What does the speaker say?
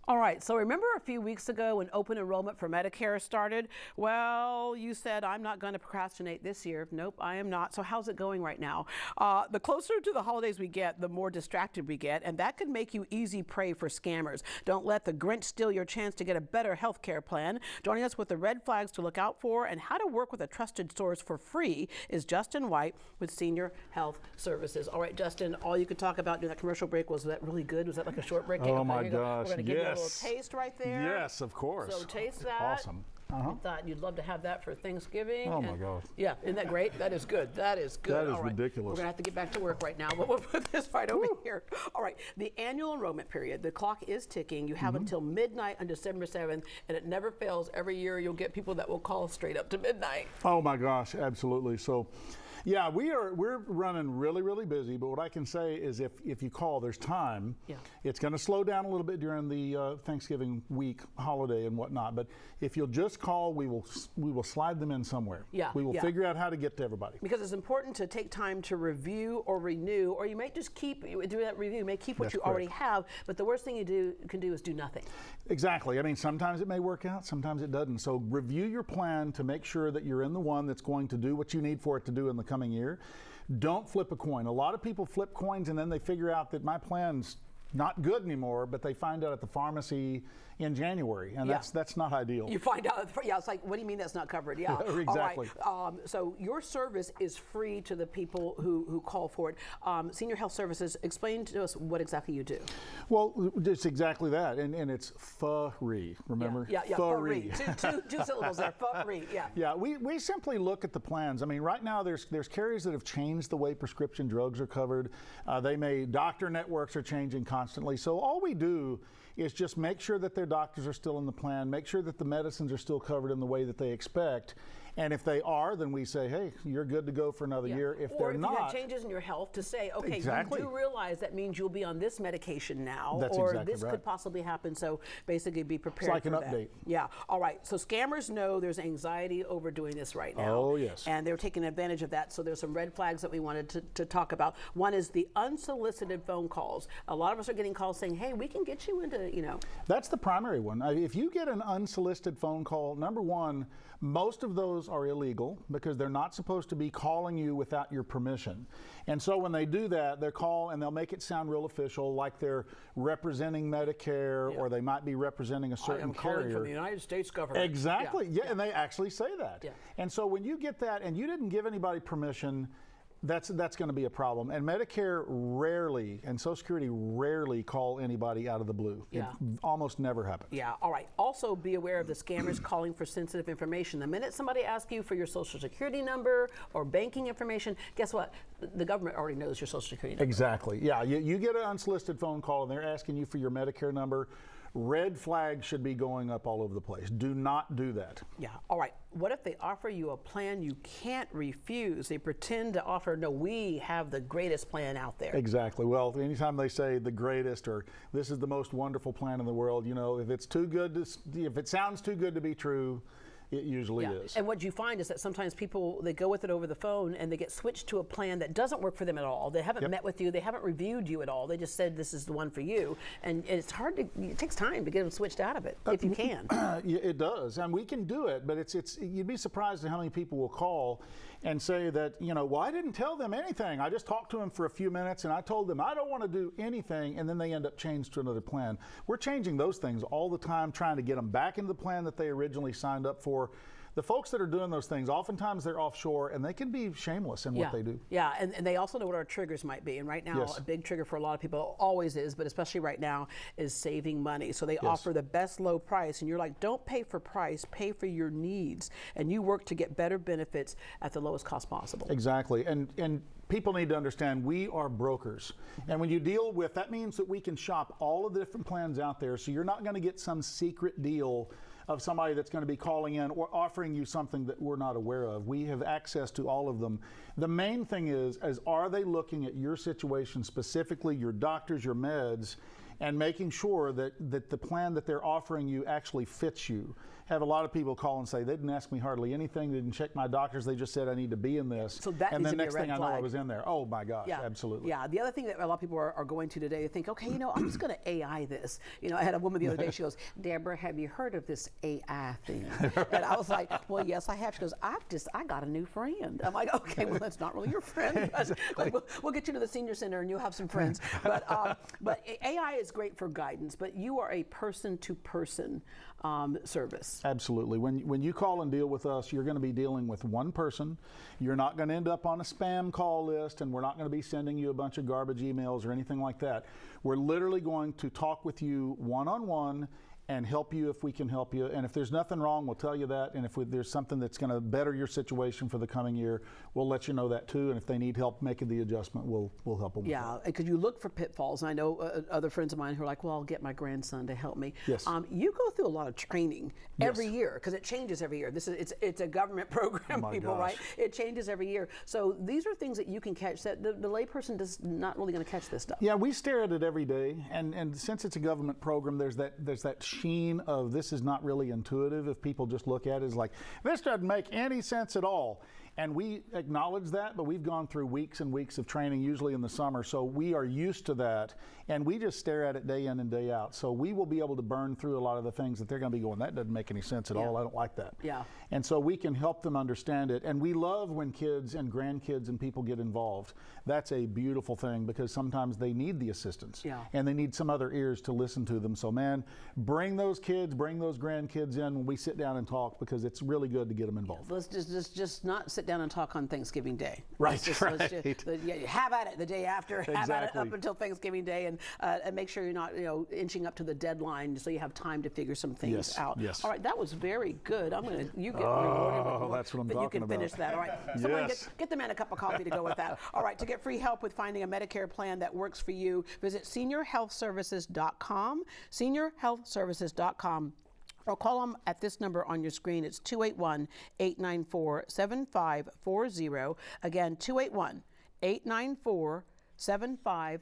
All right, so remember a few weeks ago when open enrollment for Medicare started? Well, you said, I'm not going to procrastinate this year. Nope, I am not. So how's it going right now? The closer to the holidays we get, the more distracted we get, and that could make you easy prey for scammers. Don't let the Grinch steal your chance to get a better health care plan. Joining us with the red flags to look out for and how to work with a trusted source for free is Justin White with Senior Health Services. All right, Justin, all you could talk about during that commercial break was that really good? Was that like a short break? Oh my gosh, We're going to give you a little taste right there. Yes, of course. So taste that. Awesome. I thought you'd love to have that for Thanksgiving. Oh my gosh. Yeah, isn't that great? That is good. That is good. That is All right. ridiculous. We're going to have to get back to work right now, but we'll put this right over here. All right, the annual enrollment period, the clock is ticking. You have until midnight on December 7th, and it never fails. Every year you'll get people that will call straight up to midnight. Oh my gosh, absolutely. So, yeah, we're running really busy, but what I can say is if you call, there's time. Yeah. It's going to slow down a little bit during the Thanksgiving week holiday and whatnot, but if you'll just call, we will slide them in somewhere. Yeah. We will figure out how to get to everybody. Because it's important to take time to review or renew, or you may just keep, do that review, you may keep what That's you correct. already have, but the worst thing you can do is do nothing. Exactly. I mean, sometimes it may work out, sometimes it doesn't. So review your plan to make sure that you're in the one that's going to do what you need for it to do in the coming year. Don't flip a coin. A lot of people flip coins and then they figure out that my plan's not good anymore, but they find out at the pharmacy in January, and that's not ideal. You find out, it's like, what do you mean that's not covered? Yeah, exactly. All right. So your service is free to the people who call for it. Senior Health Services, explain to us what exactly you do. Well, it's exactly that, and it's free. Remember? Yeah, free. Two syllables there, free. Yeah. Yeah, we simply look at the plans. I mean, right now there's carriers that have changed the way prescription drugs are covered. Doctor networks are changing constantly. So all we do is just make sure that their doctors are still in the plan, make sure that the medicines are still covered in the way that they expect. And if they are, then we say, hey, you're good to go for another year. If they're not, you have changes in your health, to say, okay, exactly. You do realize that means you'll be on this medication now, That's or exactly this right. could possibly happen. So basically be prepared it's like for an that. update. Yeah. All right. So scammers know there's anxiety over doing this right now. Oh, yes. And they're taking advantage of that. So there's some red flags that we wanted to talk about. One is the unsolicited phone calls. A lot of us are getting calls saying, hey, we can get you into, That's the primary one. If you get an unsolicited phone call, number one, most of those are illegal because they're not supposed to be calling you without your permission. And so when they do that, they call and they'll make it sound real official, like they're representing Medicare or they might be representing a certain carrier. Calling from the United States government. Exactly. Yeah, and they actually say that. Yeah. And so when you get that and you didn't give anybody permission, that's going to be a problem. And Medicare rarely, and Social Security rarely call anybody out of the blue. Yeah. It almost never happens. Yeah, all right. Also be aware of the scammers calling for sensitive information. The minute somebody asks you for your Social Security number or banking information, guess what? The government already knows your Social Security number. Exactly. Yeah, you get an unsolicited phone call and they're asking you for your Medicare number. Red flags should be going up all over the place. Do not do that. Yeah, all right. What if they offer you a plan you can't refuse? They pretend to offer, no, we have the greatest plan out there. Exactly. Well, anytime they say the greatest or this is the most wonderful plan in the world, if it's too good if it sounds too good to be true, it usually is. And what you find is that sometimes people, they go with it over the phone and they get switched to a plan that doesn't work for them at all. They haven't met with you. They haven't reviewed you at all. They just said this is the one for you. And it's hard it takes time to get them switched out of it, if you can. It does. And we can do it, but you'd be surprised at how many people will call and say that, well, I didn't tell them anything. I just talked to them for a few minutes and I told them I don't want to do anything, and then they end up changed to another plan. We're changing those things all the time, trying to get them back into the plan that they originally signed up for. The folks that are doing those things, oftentimes they're offshore and they can be shameless in what they do. Yeah, and they also know what our triggers might be. And right now, a big trigger for a lot of people always is, but especially right now, is saving money. So they offer the best low price, and you're like, don't pay for price, pay for your needs. And you work to get better benefits at the lowest cost possible. Exactly. And people need to understand we are brokers. And when you deal with, that means that we can shop all of the different plans out there. So you're not going to get some secret deal of somebody that's going to be calling in or offering you something that we're not aware of. We have access to all of them. The main thing is are they looking at your situation specifically, your doctors, your meds, and making sure that the plan that they're offering you actually fits you. Have a lot of people call and say, they didn't ask me hardly anything, they didn't check my doctors, they just said I need to be in this. So that and needs then to be a next red thing I know, flag. I was in there. Oh my gosh, Yeah, absolutely. Yeah, the other thing that a lot of people are going to today, they think, okay, I'm just going to AI this. I had a woman the other day, she goes, Deborah, have you heard of this AI thing? And I was like, well, yes, I have. She goes, I got a new friend. I'm like, okay, well, that's not really your friend. But we'll get you to the senior center and you'll have some friends. But AI is great for guidance, but you are a person-to-person service. Absolutely. When you call and deal with us, you're going to be dealing with one person. You're not going to end up on a spam call list, and we're not going to be sending you a bunch of garbage emails or anything like that. We're literally going to talk with you one-on-one and help you if we can help you. And if there's nothing wrong, we'll tell you that. And if there's something that's going to better your situation for the coming year, we'll let you know that too. And if they need help making the adjustment, we'll help them with that. Yeah, because you look for pitfalls. And I know other friends of mine who are like, well, I'll get my grandson to help me. Yes. You go through a lot of training every year because it changes every year. It's a government program, people, right? It changes every year. So these are things that you can catch that the layperson is not really going to catch this stuff. Yeah, we stare at it every day. And since it's a government program, there's that sheen of this is not really intuitive. If people just look at it as like, this doesn't make any sense at all. And we acknowledge that, but we've gone through weeks and weeks of training, usually in the summer, so we are used to that, and we just stare at it day in and day out. So we will be able to burn through a lot of the things that they're going to be going, that doesn't make any sense at all, I don't like that. Yeah. And so we can help them understand it, and we love when kids and grandkids and people get involved. That's a beautiful thing because sometimes they need the assistance, and they need some other ears to listen to them. So man, bring those kids, bring those grandkids in when we sit down and talk, because it's really good to get them involved. Let's just not sit down and talk on Thanksgiving Day. Right, Let's have at it the day after, have at it up until Thanksgiving Day, and make sure you're not inching up to the deadline so you have time to figure some things out. Yes. All right, that was very good. You get rewarded with more, that's what I'm but talking you can about. finish that. All right, someone get the man a cup of coffee to go with that. All right, to get free help with finding a Medicare plan that works for you, visit seniorhealthservices.com, seniorhealthservices.com. Or call them at this number on your screen. It's 281-894-7540. Again, 281-894-7540.